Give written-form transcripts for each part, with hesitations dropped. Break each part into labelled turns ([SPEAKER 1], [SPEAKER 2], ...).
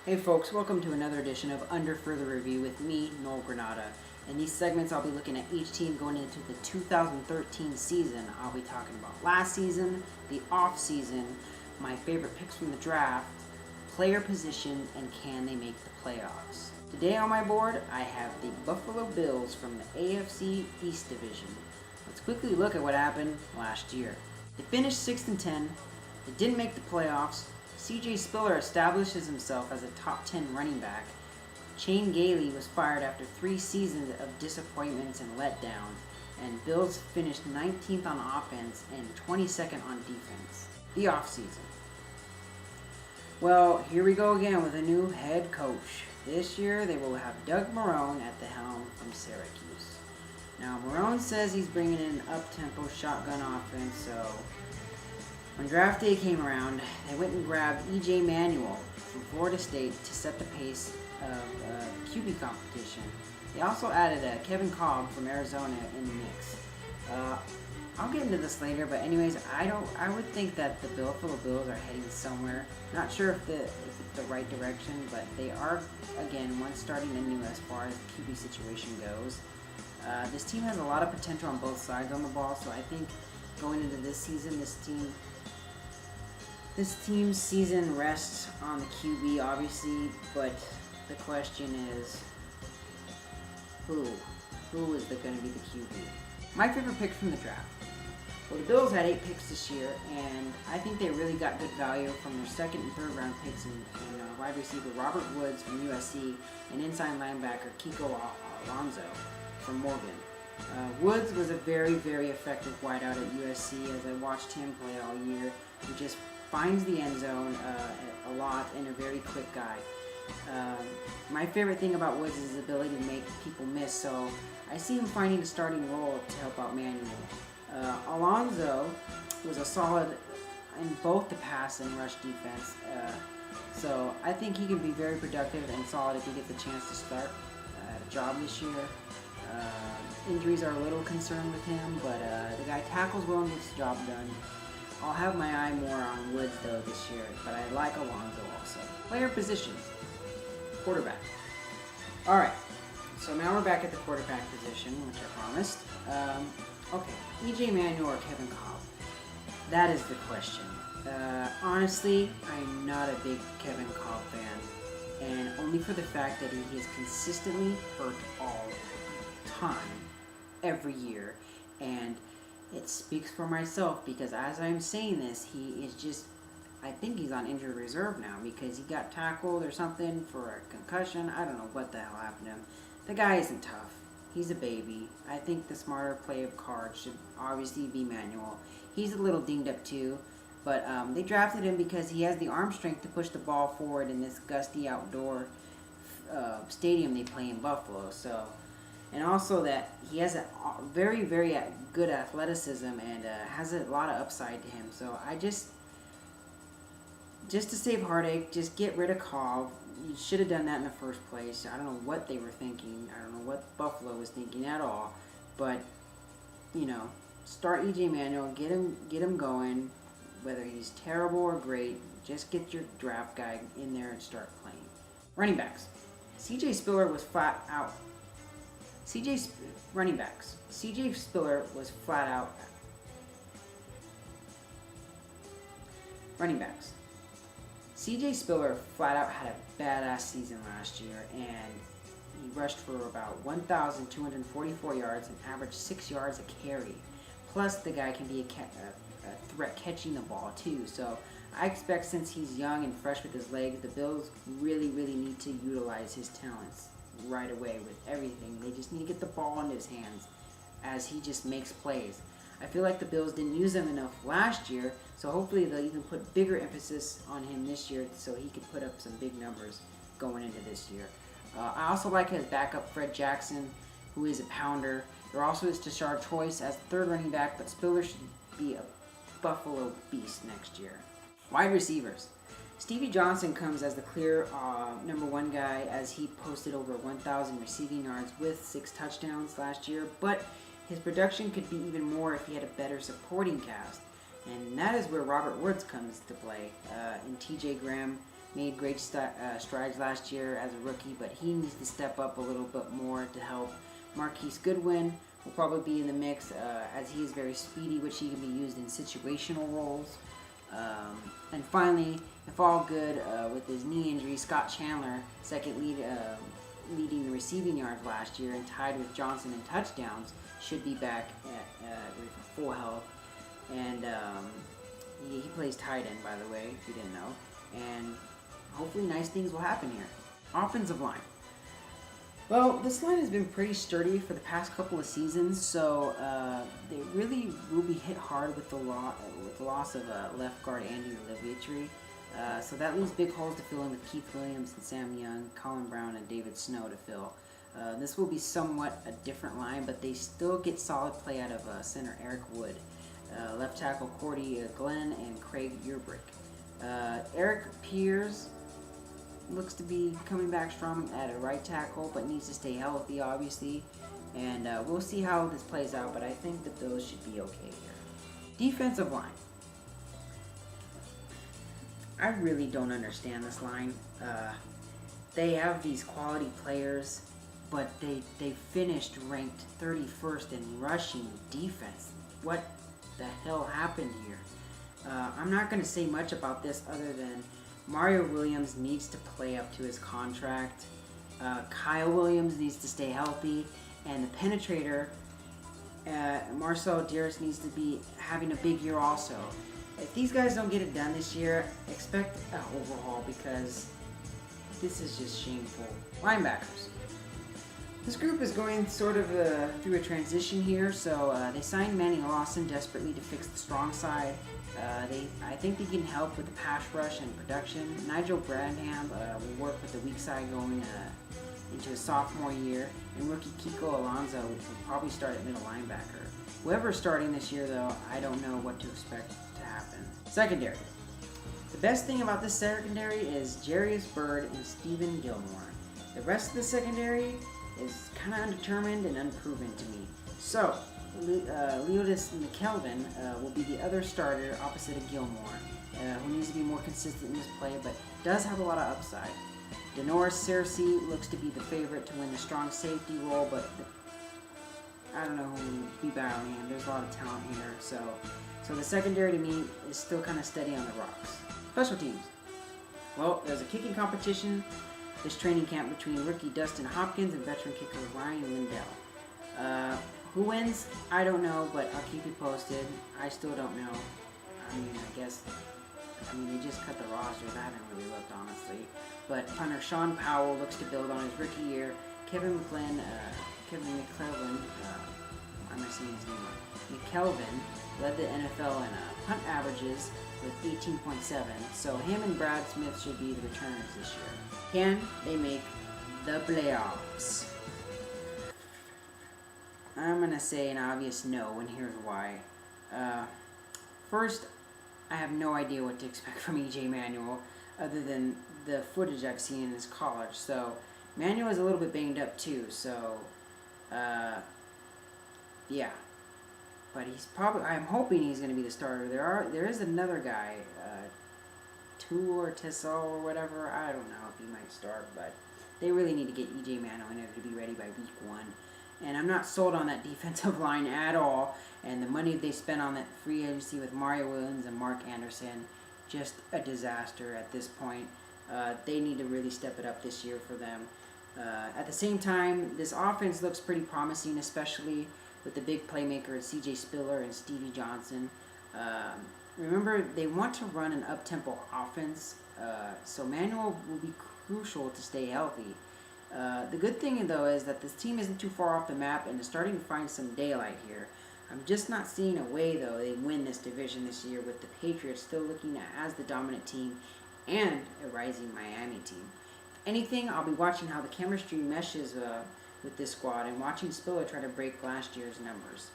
[SPEAKER 1] Hey folks, welcome to another edition of Under Further Review with me, Noel Granada. In these segments, I'll be looking at each team going into the 2013 season. I'll be talking about last season, the off season, my favorite picks from the draft, player position, and can they make the playoffs. Today on my board, I have the Buffalo Bills from the AFC East Division. Let's quickly look at what happened last year. They finished 6 and 10. They didn't make the playoffs. C.J. Spiller establishes himself as a top 10 running back. Shane Gailey was fired after 3 seasons of disappointments and letdown, and Bills finished 19th on offense and 22nd on defense. The offseason. Well, here we go again with a new head coach. This year they will have Doug Marrone at the helm from Syracuse. Now, Marrone says he's bringing in an up-tempo shotgun offense, so when draft day came around, they went and grabbed E.J. Manuel from Florida State to set the pace of QB competition. They also added Kevin Kolb from Arizona in the mix. I'll get into this later, but anyways, I would think that the Buffalo Bills are heading somewhere. Not sure if it's the right direction, but they are, again, once starting anew as far as the QB situation goes. This team has a lot of potential on both sides on the ball, so I think going into this season, this team's season rests on the QB, obviously, but the question is, who is going to be the QB? My favorite pick from the draft. Well, the Bills had 8 picks this year, and I think they really got good value from their second and third round picks in wide receiver Robert Woods from USC and inside linebacker Kiko Alonso from Morgan. Woods was a very, very effective wideout at USC as I watched him play all year. He just finds the end zone a lot and a very quick guy. My favorite thing about Woods is his ability to make people miss, so I see him finding a starting role to help out Manuel. Alonso was a solid in both the pass and rush defense, so I think he can be very productive and solid if he gets a chance to start a job this year. Injuries are a little concerned with him, but the guy tackles well and gets the job done. I'll have my eye more on Woods though this year, but I like Alonso also. Player positions. Quarterback. Alright, so now we're back at the quarterback position, which I promised. Okay, E.J. Manuel or Kevin Kolb? That is the question. Honestly, I'm not a big Kevin Kolb fan, and only for the fact that he is consistently hurt all the time, every year, and it speaks for myself because as I'm saying this, he is just, I think he's on injured reserve now because he got tackled or something for a concussion. I don't know what the hell happened to him. The guy isn't tough. He's a baby. I think the smarter play of cards should obviously be Manuel. He's a little dinged up too, but they drafted him because he has the arm strength to push the ball forward in this gusty outdoor stadium they play in Buffalo. So, and also that he has a very, very good athleticism and has a lot of upside to him. So I just to save heartache, just get rid of Kolb. You should have done that in the first place. I don't know what they were thinking. I don't know what Buffalo was thinking at all. But, start E.J. Manuel, get him going. Whether he's terrible or great, just get your draft guy in there and start playing. Running backs. C.J. Spiller was flat out. Running backs. C.J. Spiller was flat out. Running backs. C.J. Spiller flat out had a badass season last year, and he rushed for about 1,244 yards and averaged 6 yards a carry. Plus, the guy can be a threat catching the ball too. So I expect since he's young and fresh with his legs, the Bills really, really need to utilize his talents right away with everything. They just need to get the ball into his hands as he just makes plays. I feel like the Bills didn't use him enough last year, so hopefully they'll even put bigger emphasis on him this year so he could put up some big numbers going into this year. I also like his backup, Fred Jackson, who is a pounder. There also is Tashard Choice as the third running back, but Spiller should be a Buffalo beast next year. Wide receivers. Stevie Johnson comes as the clear number one guy as he posted over 1,000 receiving yards with 6 touchdowns last year, but his production could be even more if he had a better supporting cast. And that is where Robert Woods comes to play in TJ Graham made great strides last year as a rookie, but he needs to step up a little bit more to help. Marquise Goodwin will probably be in the mix as he is very speedy, which he can be used in situational roles. And finally, if all good with his knee injury, Scott Chandler, leading the receiving yards last year and tied with Johnson in touchdowns, should be back at full health. And he plays tight end, by the way, if you didn't know. And hopefully nice things will happen here. Offensive line. Well, this line has been pretty sturdy for the past couple of seasons, so they really will be hit hard with the loss of left guard Andy Levitre. So that leaves big holes to fill in with Keith Williams and Sam Young, Colin Brown, and David Snow to fill. This will be somewhat a different line, but they still get solid play out of center Eric Wood, left tackle Cordy Glenn, and Craig Urbrick. Eric Piers looks to be coming back strong at a right tackle, but needs to stay healthy, obviously. And we'll see how this plays out, but I think that those should be okay here. Defensive line. I really don't understand this line. They have these quality players, but they finished ranked 31st in rushing defense. What the hell happened here? I'm not going to say much about this other than Mario Williams needs to play up to his contract. Kyle Williams needs to stay healthy. And the penetrator, Marcel Dearest, needs to be having a big year also. If these guys don't get it done this year, expect an overhaul because this is just shameful. Linebackers. This group is going sort of through a transition here, so they signed Manny Lawson desperately to fix the strong side. I think they can help with the pass rush and production. Nigel Bradham will work with the weak side going into his sophomore year, and rookie Kiko Alonso will probably start at middle linebacker. Whoever's starting this year, though, I don't know what to expect to happen. Secondary. The best thing about this secondary is Jarius Byrd and Stephen Gilmore. The rest of the secondary is kind of undetermined and unproven to me. So, Leodis McKelvin will be the other starter opposite of Gilmore, who needs to be more consistent in his play, but does have a lot of upside. Denoris Cersei looks to be the favorite to win the strong safety role, but I don't know who will be battling him. There's a lot of talent here, so the secondary to me is still kind of steady on the rocks. Special teams. Well, there's a kicking competition this training camp between rookie Dustin Hopkins and veteran kicker Ryan Lindell. Who wins? I don't know, but I'll keep you posted. I still don't know. I guess they just cut the rosters. I haven't really looked, honestly. But punter Sean Powell looks to build on his rookie year. Kevin McClellan, I'm not saying his name right. McKelvin led the NFL in punt averages with 18.7, so him and Brad Smith should be the returners this year. Can they make the playoffs? I'm going to say an obvious no, and here's why. First, I have no idea what to expect from E.J. Manuel other than the footage I've seen in his college. So, Manuel is a little bit banged up too, so, yeah. But I'm hoping he's going to be the starter. There is another guy, Tour Tessel or whatever. I don't know if he might start, but they really need to get E.J. Manuel in order to be ready by week 1. And I'm not sold on that defensive line at all. And the money they spent on that free agency with Mario Williams and Mark Anderson, just a disaster at this point. They need to really step it up this year for them. At the same time, this offense looks pretty promising, especially with the big playmakers C.J. Spiller and Stevie Johnson. Remember, they want to run an up-tempo offense, so Manuel will be crucial to stay healthy. The good thing, though, is that this team isn't too far off the map and is starting to find some daylight here. I'm just not seeing a way, though, they win this division this year with the Patriots still looking as the dominant team and a rising Miami team. If anything, I'll be watching how the chemistry meshes with this squad and watching Spiller try to break last year's numbers.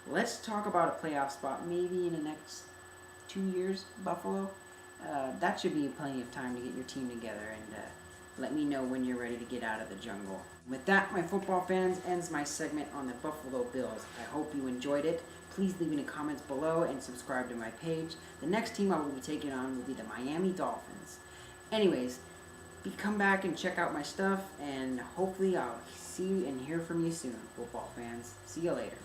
[SPEAKER 1] Let's talk about a playoff spot maybe in the next 2 years, Buffalo. That should be plenty of time to get your team together, and let me know when you're ready to get out of the jungle. With that, my football fans, ends my segment on the Buffalo Bills. I hope you enjoyed it. Please leave any comments below and subscribe to my page. The next team I will be taking on will be the Miami Dolphins. Anyways, come back and check out my stuff, and hopefully I'll see and hear from you soon, football fans. See you later.